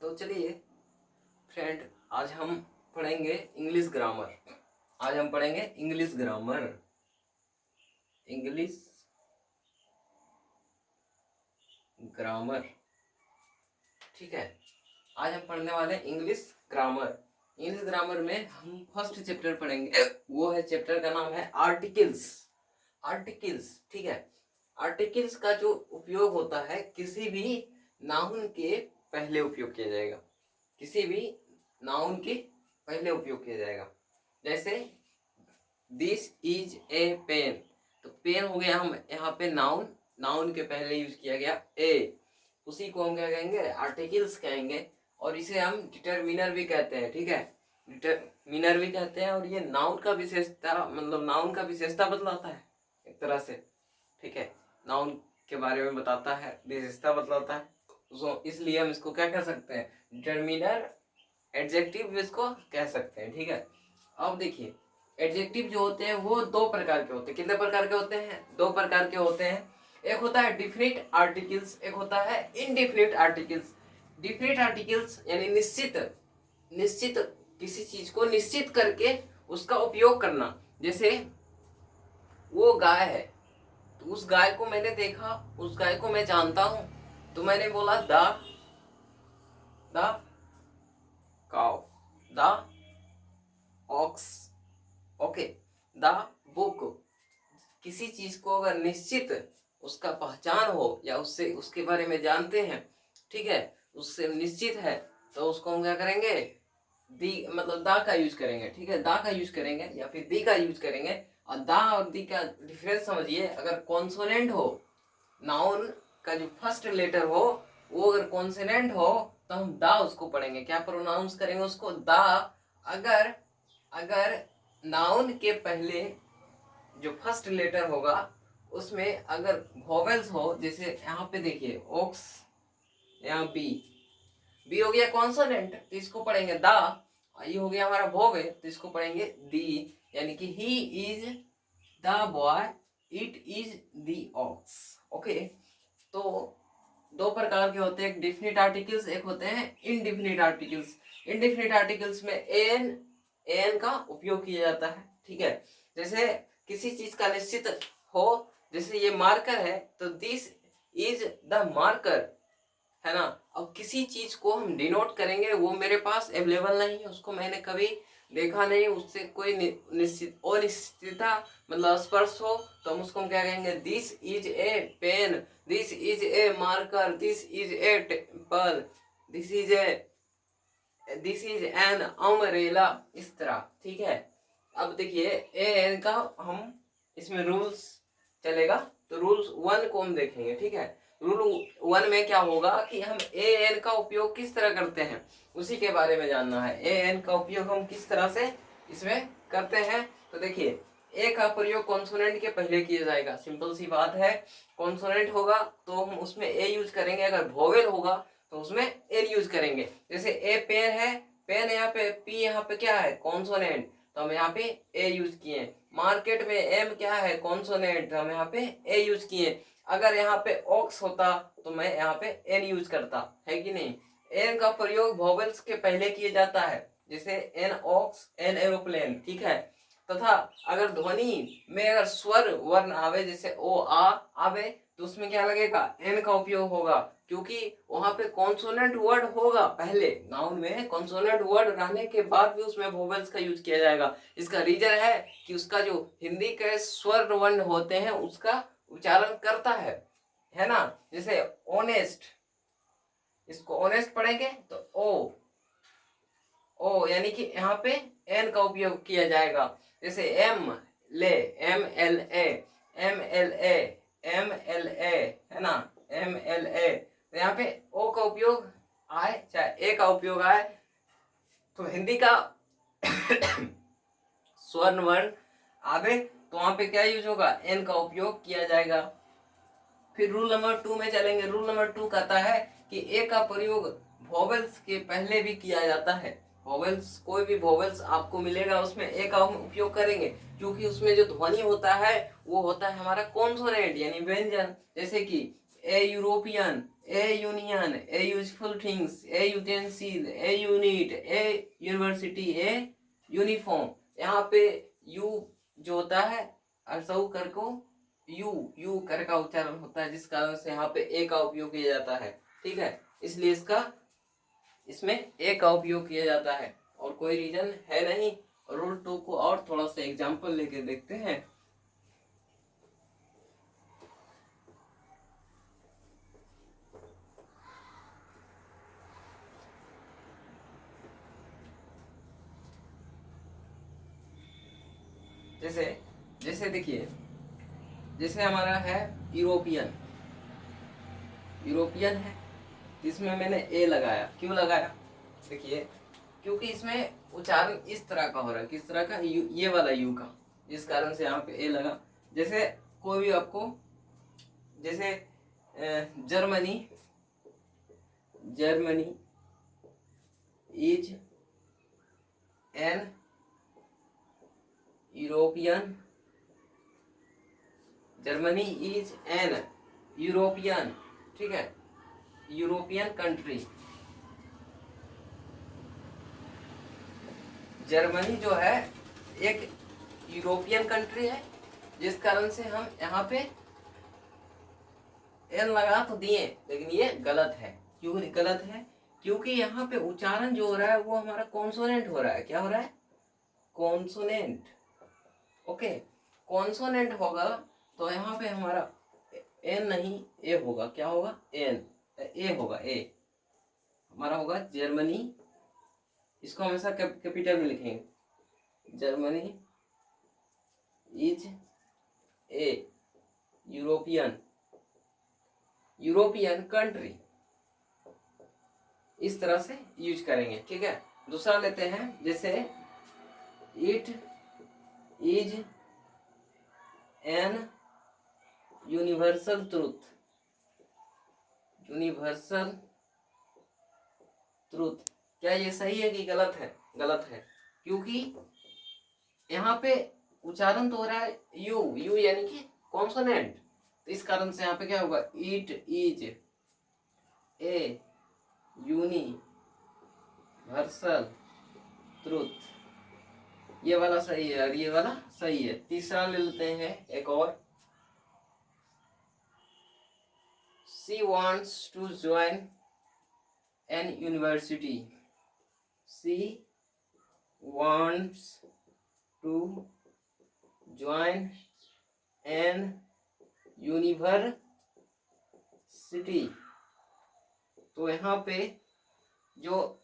तो चलिए फ्रेंड, आज हम पढ़ेंगे इंग्लिश ग्रामर। आज हम पढ़ेंगे इंग्लिश ग्रामर। इंग्लिश ग्रामर, ठीक है। आज हम पढ़ने वाले इंग्लिश ग्रामर। इंग्लिश ग्रामर में हम फर्स्ट चैप्टर पढ़ेंगे, वो है चैप्टर का नाम है आर्टिकल्स। आर्टिकल्स, ठीक है। आर्टिकल्स का जो उपयोग होता है किसी भी नाउन के पहले उपयोग किया जाएगा। किसी भी नाउन के पहले उपयोग किया जाएगा। जैसे दिस इज ए पेन, तो पेन हो गया, हम यहाँ पे नाउन, नाउन के पहले यूज किया गया ए, उसी को हम क्या कहेंगे, आर्टिकल्स कहेंगे। और इसे हम डिटरमिनर भी कहते हैं, ठीक है। डिटरमिनर भी कहते हैं। और ये नाउन का विशेषता, मतलब नाउन का विशेषता बतलाता है एक तरह से, ठीक है। नाउन के बारे में बताता है, विशेषता बतलाता है। तो इसलिए हम इसको क्या कह सकते हैं, डिटरमिनर, एडजेक्टिव भी इसको कह सकते हैं, ठीक है। अब देखिए, एडजेक्टिव जो होते हैं वो दो प्रकार के होते हैं। कितने प्रकार के होते हैं? दो प्रकार के होते हैं। एक होता है डिफिनिट आर्टिकल्स, एक होता है इनडिफिनिट आर्टिकल्स। डिफिनिट आर्टिकल्स यानी निश्चित, निश्चित किसी चीज को निश्चित करके उसका उपयोग करना। जैसे वो गाय है, तो उस गाय को मैंने देखा, उस गाय को मैं जानता हूं, तो मैंने बोला the cow, the ox, okay. The book, किसी चीज को अगर निश्चित उसका पहचान हो या उससे उसके बारे में जानते हैं, ठीक है, उससे निश्चित है, तो उसको हम क्या करेंगे, दी, मतलब दा का यूज करेंगे, ठीक है। दा का यूज करेंगे या फिर दी का यूज करेंगे। और दा और दी का डिफरेंस समझिए। अगर कॉन्सोनेंट हो, नाउन का जो फर्स्ट लेटर हो वो अगर कॉन्सोनेंट हो, तो हम दा उसको पढ़ेंगे, क्या प्रोनाउंस करेंगे उसको, दा। अगर अगर नाउन के पहले जो फर्स्ट लेटर होगा उसमें अगर वोवेल्स हो, जैसे यहाँ पे देखिए ओक्स, यहाँ बी, बी हो गया कॉन्सोनेंट, तो इसको पढ़ेंगे दा। ये हो गया हमारा वोवेल, तो इसको पढ़ेंगे दी। यानी कि he is the boy, it is the ox, okay. तो दो प्रकार के होते हैं, एक डिफिनिट आर्टिकल्स, एक होते हैं इनडिफिनिट आर्टिकल्स। इनडिफिनिट आर्टिकल्स में एन का उपयोग किया जाता है, ठीक है। जैसे किसी चीज का निश्चित हो, जैसे ये मार्कर है, तो दिस इज द मार्कर, है ना। अब किसी चीज को हम डिनोट करेंगे, वो मेरे पास अवेलेबल नहीं है, उसको मैंने कभी देखा नहीं, उससे कोई निश्चित अनिश्चितता मतलब स्पर्श हो, तो हम उसको क्या कहेंगे, this is a pen, this is a marker, this is a table, this is an umbrella, इस तरह, ठीक है। अब देखिए ए एन का हम इसमें रूल्स चलेगा, तो रूल्स 1 को हम देखेंगे, ठीक है। रूल 1 में क्या होगा कि हम ए एन का उपयोग किस तरह करते हैं, उसी के बारे में जानना है। ए एन का उपयोग हम किस तरह से इसमें करते हैं, तो देखिए ए का प्रयोग कॉन्सोनेंट के पहले किया जाएगा, सिंपल सी बात है। कॉन्सोनेंट होगा तो हम उसमें ए यूज करेंगे, अगर वोवेल होगा तो उसमें एन यूज करेंगे। जैसे ए पेन है, पेन यहाँ पे, पी यहाँ पे क्या है, कॉन्सोनेंट, तो हम यहाँ पे ए यूज किए। मार्केट में एम क्या है, कॉन्सोनेंट, हम यहाँ पे ए यूज किए। अगर यहाँ पे ऑक्स होता तो मैं यहाँ पे एन यूज करता, है कि नहीं। एन का प्रयोग वोवेल्स के पहले किया जाता है, जैसे एन ऑक्स, एन एरोप्लेन, ठीक है। तथा अगर ध्वनि में अगर स्वर वर्ण आवे, जैसे ओ आ आवे, तो उसमें क्या लगेगा, एन का उपयोग होगा, क्योंकि वहां पे कॉन्सोनेंट वर्ड होगा पहले। नाउन में कॉन्सोनेंट वर्ड रहने के बाद भी उसमें वोवेल्स का यूज किया जाएगा। इसका रीजन है कि उसका जो हिंदी के स्वर वर्ण होते हैं उसका उच्चारण करता है ना। जैसे ऑनेस्ट, इसको ऑनेस्ट पढ़ेंगे तो ओ यानी कि यहाँ पे एन का उपयोग किया जाएगा। जैसे M L, M L A, M L A, M L A, है ना, एम एल ए, तो यहाँ पे ओ का उपयोग आए चाहे ए का उपयोग आए, तो हिंदी का स्वर्ण वर्ण आवे तो वहां पे क्या यूज होगा, एन का उपयोग किया जाएगा। फिर रूल नंबर 2 में चलेंगे। रूल नंबर 2 कहता है कि ए का प्रयोग वोवेल्स के पहले भी किया जाता है। वोवेल्स, कोई भी वोवेल्स आपको मिलेगा उसमें ए का हम उपयोग करेंगे, क्योंकि उसमें जो ध्वनि होता है वो होता है हमारा कॉन्सोनेंट यानी व्यंजन। जैसे कि a European, a union, a useful things, a utensil, a unit, a university, a uniform. यहाँ पे यू जो होता है अरसऊ कर को यू यू कर का उच्चारण होता है, जिस कारण से यहाँ पे ए का उपयोग किया जाता है। ठीक है, इसलिए इसमें ए का उपयोग किया जाता है और कोई रीजन है नहीं। रूल 2 को और थोड़ा सा एग्जाम्पल लेके देखते हैं। जैसे जैसे देखिए, जैसे हमारा है यूरोपियन, यूरोपियन है, इसमें मैंने ए लगाया। क्यों लगाया? देखिए, क्योंकि इसमें उच्चारण इस तरह का हो रहा है। किस तरह का? ये वाला यू का, जिस कारण से यहाँ पे ए लगा। जैसे कोई भी आपको, जैसे Germany, Germany is an European, Germany is an European, ठीक है, यूरोपियन कंट्री। जर्मनी जो है एक यूरोपियन कंट्री है, जिस कारण से हम यहाँ पे एन लगा तो दिए, लेकिन ये गलत है। क्यों गलत है? क्योंकि यहाँ पे उच्चारण जो हो रहा है वो हमारा कॉन्सोनेंट हो रहा है। क्या हो रहा है? कॉन्सोनेंट। ओके, कॉन्सोनेंट होगा तो यहाँ पे हमारा एन नहीं ए होगा। क्या होगा? एन, ए होगा। ए हमारा होगा जर्मनी, इसको हमेशा कैपिटल में लिखेंगे। Germany is a European, European country, इस तरह से यूज करेंगे। ठीक है, दूसरा लेते हैं। जैसे it is an universal truth, universal truth. क्या ये सही है कि गलत है? गलत है, क्योंकि यहाँ पे उच्चारण तो हो रहा है यू, यू यानी कि कॉन्सोनेंट। तो इस कारण से यहाँ पे क्या होगा? It is a universal truth. ये वाला सही है और ये वाला सही है। तीसरा ले लेते हैं एक और। She wants to join an university. She wants to join an university. तो यहाँ पे जो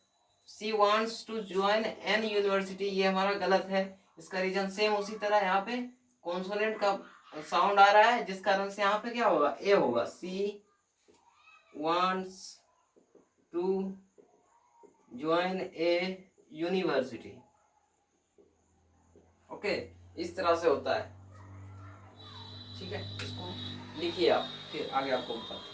she wants to join an university, ये हमारा गलत है। इसका रीजन सेम उसी तरह, यहाँ पे कॉन्सोनेंट का साउंड आ रहा है, जिस कारण से यहाँ पे क्या होगा? ए होगा। she wants to join a university। Okay, इस तरह से होता है। ठीक है, इसको लिखिए आप, फिर आगे आपको बताते हैं।